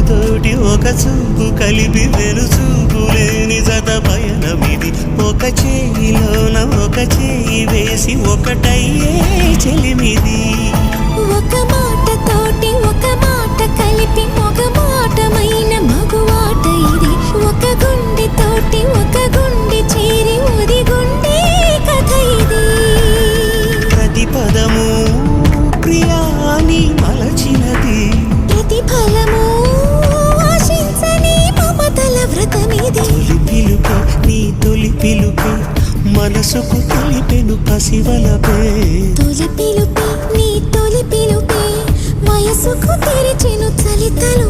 తోటి ఒక చూపు కలిపి వెలుచూపు లేని జత పయనమిది. ఒక చేయిలోన ఒక చేయి వేసి ఒకటయ్యే చెలిమిది. ఒక మాట తోటి ఒక మాట కలిపి ఒక మాటమైన మగువాట ఇది. ఒక గుండె తోటి ఒక గుండె చేరి ఉది గుండె కథ ఇది. ప్రతి పదము ప్రియాని మలచినది, ప్రతిఫలము ఆశించని మమతల వ్రతమిది. తొలి పిలుపే నీ తొలి పిలుపే మనసుకు తెలిపెను పసివలపే. తొలి పిలుపే నీ తొలి పిలుపే వయసుకు తెరిచెను చలితలు